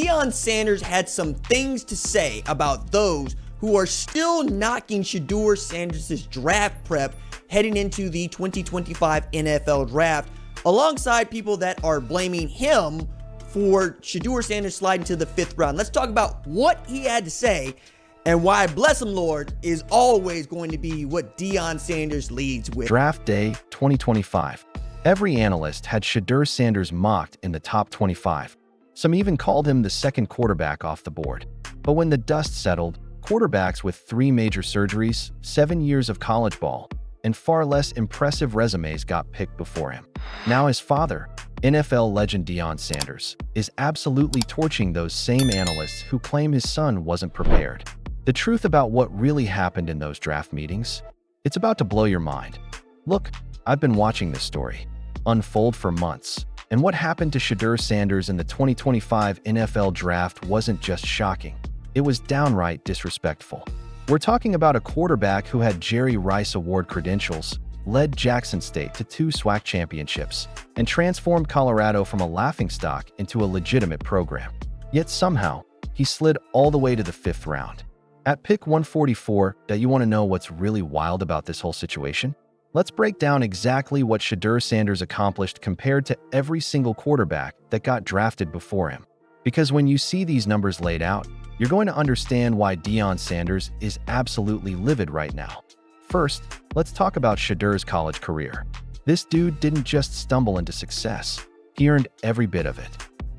Deion Sanders had some things to say about those who are still knocking Shedeur Sanders' draft prep heading into the 2025 NFL Draft, alongside people that are blaming him for Shedeur Sanders sliding to the 5th round. Let's talk about what he had to say and why, bless him Lord, is always going to be what Deion Sanders leads with. Draft Day 2025. Every analyst had Shedeur Sanders mocked in the top 25. Some even called him the second quarterback off the board. But when the dust settled, quarterbacks with 3 major surgeries, 7 years of college ball, and far less impressive resumes got picked before him. Now his father, NFL legend Deion Sanders, is absolutely torching those same analysts who claim his son wasn't prepared. The truth about what really happened in those draft meetings? It's about to blow your mind. Look, I've been watching this story unfold for months, and what happened to Shedeur Sanders in the 2025 NFL Draft wasn't just shocking. It was downright disrespectful. We're talking about a quarterback who had Jerry Rice Award credentials, led Jackson State to 2 SWAC championships, and transformed Colorado from a laughingstock into a legitimate program. Yet somehow, he slid all the way to the 5th round. At pick 144, you want to know what's really wild about this whole situation? Let's break down exactly what Shedeur Sanders accomplished compared to every single quarterback that got drafted before him. Because when you see these numbers laid out, you're going to understand why Deion Sanders is absolutely livid right now. First, let's talk about Shedeur's college career. This dude didn't just stumble into success. He earned every bit of it.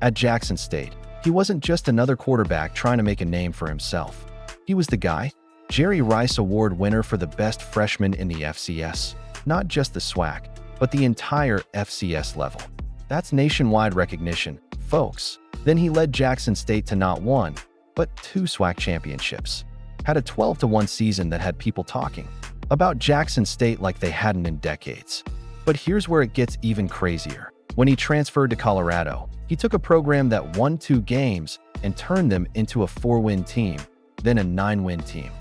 At Jackson State, he wasn't just another quarterback trying to make a name for himself. He was the guy, Jerry Rice Award winner for the best freshman in the FCS. Not just the SWAC, but the entire FCS level. That's nationwide recognition, folks. Then he led Jackson State to not 1, but 2 SWAC championships. Had a 12-1 season that had people talking about Jackson State like they hadn't in decades. But here's where it gets even crazier. When he transferred to Colorado, he took a program that won 2 games and turned them into a 4-win team, then a 9-win team.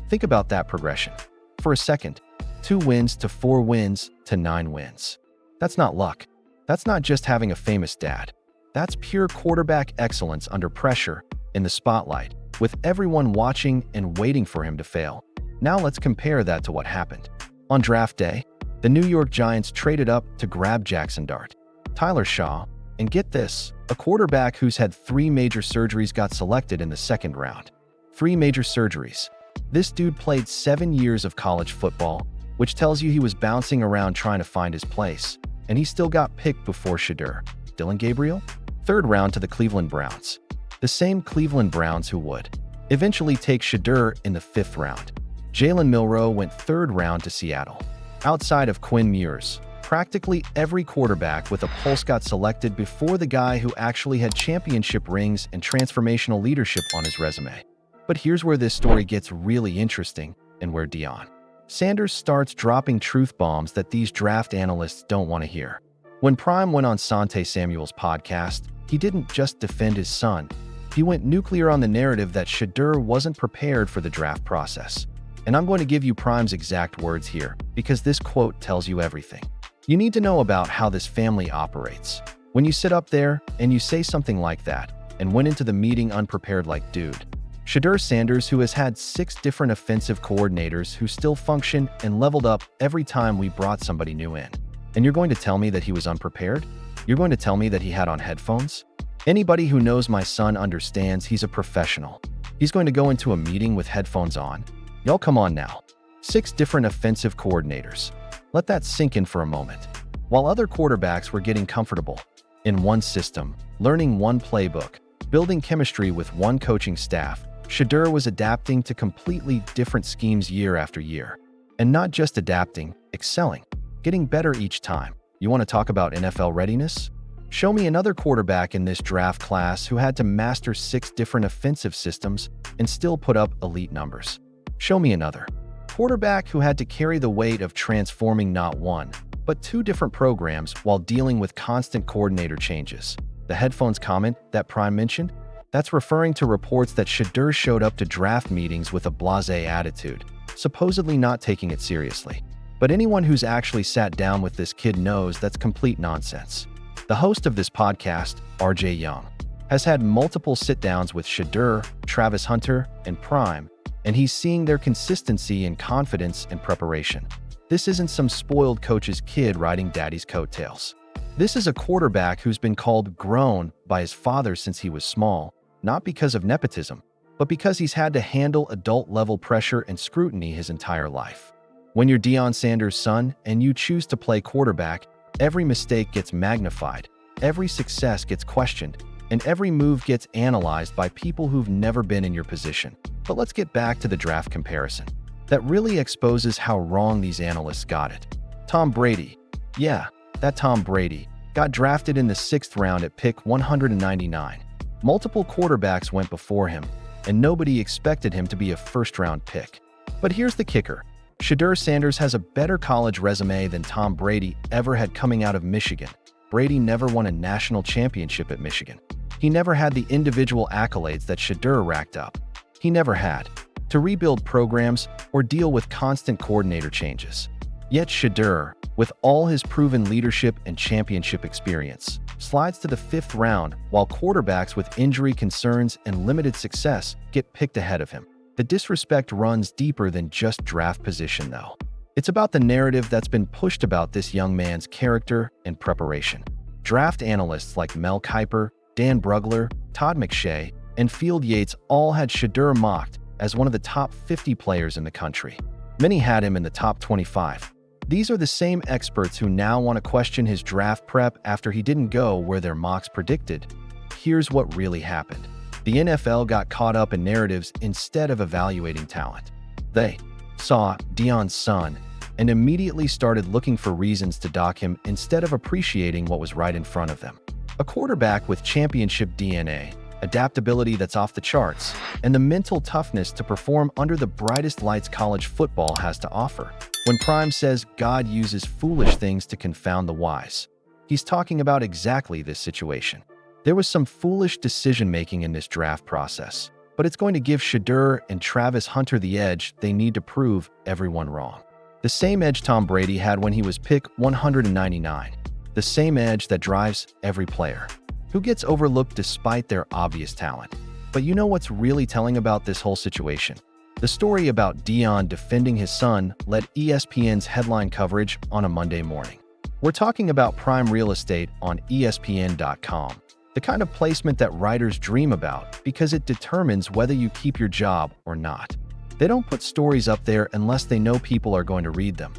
Think about that progression. For a second, 2 wins to 4 wins to 9 wins. That's not luck. That's not just having a famous dad. That's pure quarterback excellence under pressure, in the spotlight, with everyone watching and waiting for him to fail. Now let's compare that to what happened. On draft day, the New York Giants traded up to grab Jackson Dart, Tyler Shaw, and get this, a quarterback who's had 3 major surgeries got selected in the 2nd round. 3 major surgeries. This dude played 7 years of college football, which tells you he was bouncing around trying to find his place, and he still got picked before Shedeur. Dillon Gabriel? 3rd round to the Cleveland Browns. The same Cleveland Browns who would eventually take Shedeur in the 5th round. Jalen Milroe went 3rd round to Seattle. Outside of Quinn Ewers, practically every quarterback with a pulse got selected before the guy who actually had championship rings and transformational leadership on his resume. But here's where this story gets really interesting and where Deion Sanders starts dropping truth bombs that these draft analysts don't want to hear. When Prime went on Sante Samuel's podcast, he didn't just defend his son. He went nuclear on the narrative that Shedeur wasn't prepared for the draft process. And I'm going to give you Prime's exact words here, because this quote tells you everything you need to know about how this family operates. When you sit up there and you say something like that, and went into the meeting unprepared like dude, Shedeur Sanders, who has had 6 different offensive coordinators who still function and leveled up every time we brought somebody new in. And you're going to tell me that he was unprepared? You're going to tell me that he had on headphones? Anybody who knows my son understands he's a professional. He's going to go into a meeting with headphones on? Y'all come on now. 6 different offensive coordinators. Let that sink in for a moment. While other quarterbacks were getting comfortable in one system, learning one playbook, building chemistry with one coaching staff, Shedeur was adapting to completely different schemes year after year. And not just adapting, excelling, getting better each time. You want to talk about NFL readiness? Show me another quarterback in this draft class who had to master 6 different offensive systems and still put up elite numbers. Show me another quarterback who had to carry the weight of transforming not 1, but 2 different programs while dealing with constant coordinator changes. The headphones comment that Prime mentioned? That's referring to reports that Shedeur showed up to draft meetings with a blasé attitude, supposedly not taking it seriously. But anyone who's actually sat down with this kid knows that's complete nonsense. The host of this podcast, RJ Young, has had multiple sit-downs with Shedeur, Travis Hunter, and Prime, and he's seeing their consistency and confidence in preparation. This isn't some spoiled coach's kid riding daddy's coattails. This is a quarterback who's been called grown by his father since he was small, not because of nepotism, but because he's had to handle adult-level pressure and scrutiny his entire life. When you're Deion Sanders' son and you choose to play quarterback, every mistake gets magnified, every success gets questioned, and every move gets analyzed by people who've never been in your position. But let's get back to the draft comparison. That really exposes how wrong these analysts got it. Tom Brady. Yeah, that Tom Brady got drafted in the 6th round at pick 199. Multiple quarterbacks went before him, and nobody expected him to be a first-round pick. But here's the kicker. Shedeur Sanders has a better college resume than Tom Brady ever had coming out of Michigan. Brady never won a national championship at Michigan. He never had the individual accolades that Shedeur racked up. He never had to rebuild programs or deal with constant coordinator changes. Yet Shedeur, with all his proven leadership and championship experience, slides to the 5th round while quarterbacks with injury concerns and limited success get picked ahead of him. The disrespect runs deeper than just draft position, though. It's about the narrative that's been pushed about this young man's character and preparation. Draft analysts like Mel Kiper, Dan Brugler, Todd McShay, and Field Yates all had Shedeur mocked as one of the top 50 players in the country. Many had him in the top 25. These are the same experts who now want to question his draft prep after he didn't go where their mocks predicted. Here's what really happened. The NFL got caught up in narratives instead of evaluating talent. They saw Deion's son and immediately started looking for reasons to dock him instead of appreciating what was right in front of them. A quarterback with championship DNA, adaptability that's off the charts, and the mental toughness to perform under the brightest lights college football has to offer. When Prime says God uses foolish things to confound the wise, he's talking about exactly this situation. There was some foolish decision-making in this draft process, but it's going to give Shedeur and Travis Hunter the edge they need to prove everyone wrong. The same edge Tom Brady had when he was pick 199. The same edge that drives every player, who gets overlooked despite their obvious talent. But you know what's really telling about this whole situation? The story about Deion defending his son led ESPN's headline coverage on a Monday morning. We're talking about prime real estate on ESPN.com, the kind of placement that writers dream about because it determines whether you keep your job or not. They don't put stories up there unless they know people are going to read them.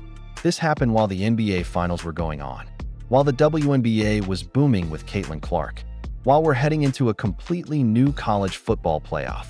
This happened while the NBA Finals were going on, while the WNBA was booming with Caitlin Clark, while we're heading into a completely new college football playoff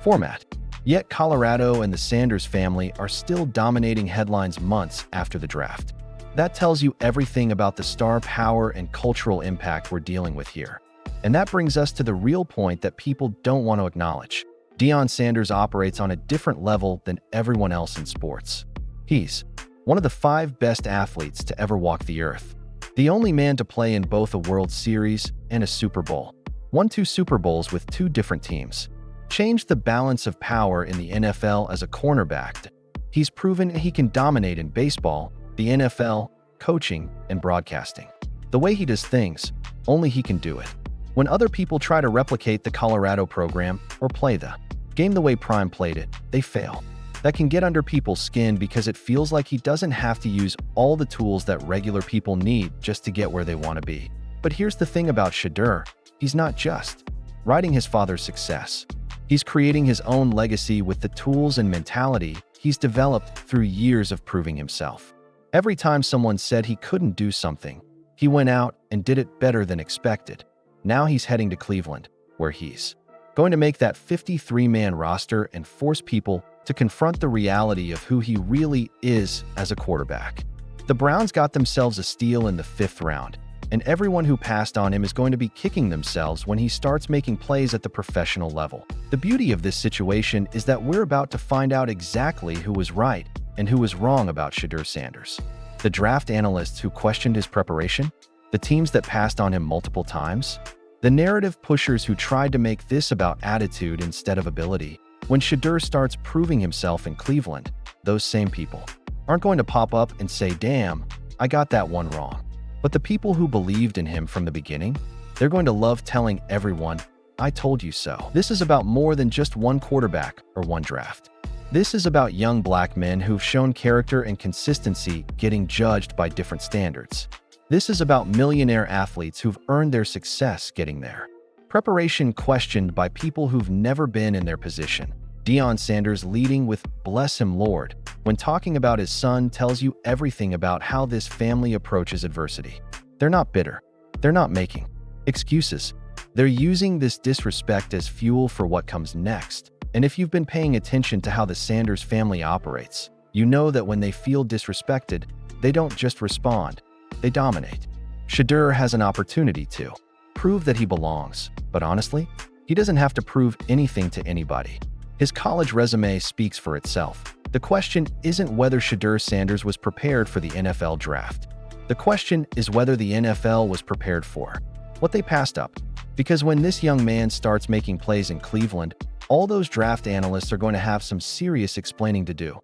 format. Yet Colorado and the Sanders family are still dominating headlines months after the draft. That tells you everything about the star power and cultural impact we're dealing with here. And that brings us to the real point that people don't want to acknowledge. Deion Sanders operates on a different level than everyone else in sports. He's one of the 5 best athletes to ever walk the earth. The only man to play in both a World Series and a Super Bowl. Won 2 Super Bowls with 2 different teams. Changed the balance of power in the NFL as a cornerback. He's proven he can dominate in baseball, the NFL, coaching, and broadcasting. The way he does things, only he can do it. When other people try to replicate the Colorado program or play the game the way Prime played it, they fail. That can get under people's skin because it feels like he doesn't have to use all the tools that regular people need just to get where they want to be. But here's the thing about Shedeur. He's not just riding his father's success. He's creating his own legacy with the tools and mentality he's developed through years of proving himself. Every time someone said he couldn't do something, he went out and did it better than expected. Now he's heading to Cleveland, where he's going to make that 53-man roster and force people to confront the reality of who he really is as a quarterback. The Browns got themselves a steal in the 5th round, and everyone who passed on him is going to be kicking themselves when he starts making plays at the professional level. The beauty of this situation is that we're about to find out exactly who was right and who was wrong about Shedeur Sanders. The draft analysts who questioned his preparation, the teams that passed on him multiple times, the narrative pushers who tried to make this about attitude instead of ability. When Shedeur starts proving himself in Cleveland, those same people aren't going to pop up and say, "Damn, I got that one wrong." But the people who believed in him from the beginning, they're going to love telling everyone "I told you so." This is about more than just one quarterback or one draft. This is about young black men who've shown character and consistency getting judged by different standards. This is about millionaire athletes who've earned their success getting there. Preparation questioned by people who've never been in their position. Deion Sanders leading with "Bless him, Lord," when talking about his son tells you everything about how this family approaches adversity. They're not bitter. They're not making excuses. They're using this disrespect as fuel for what comes next. And if you've been paying attention to how the Sanders family operates, you know that when they feel disrespected, they don't just respond, they dominate. Shedeur has an opportunity to prove that he belongs, but honestly, he doesn't have to prove anything to anybody. His college resume speaks for itself. The question isn't whether Shedeur Sanders was prepared for the NFL draft. The question is whether the NFL was prepared for what they passed up. Because when this young man starts making plays in Cleveland, all those draft analysts are going to have some serious explaining to do.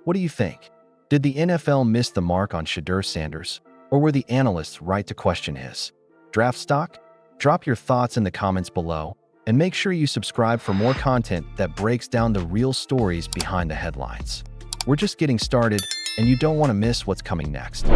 What do you think? Did the NFL miss the mark on Shedeur Sanders? Or were the analysts right to question his draft stock? Drop your thoughts in the comments below, and make sure you subscribe for more content that breaks down the real stories behind the headlines. We're just getting started, and you don't want to miss what's coming next.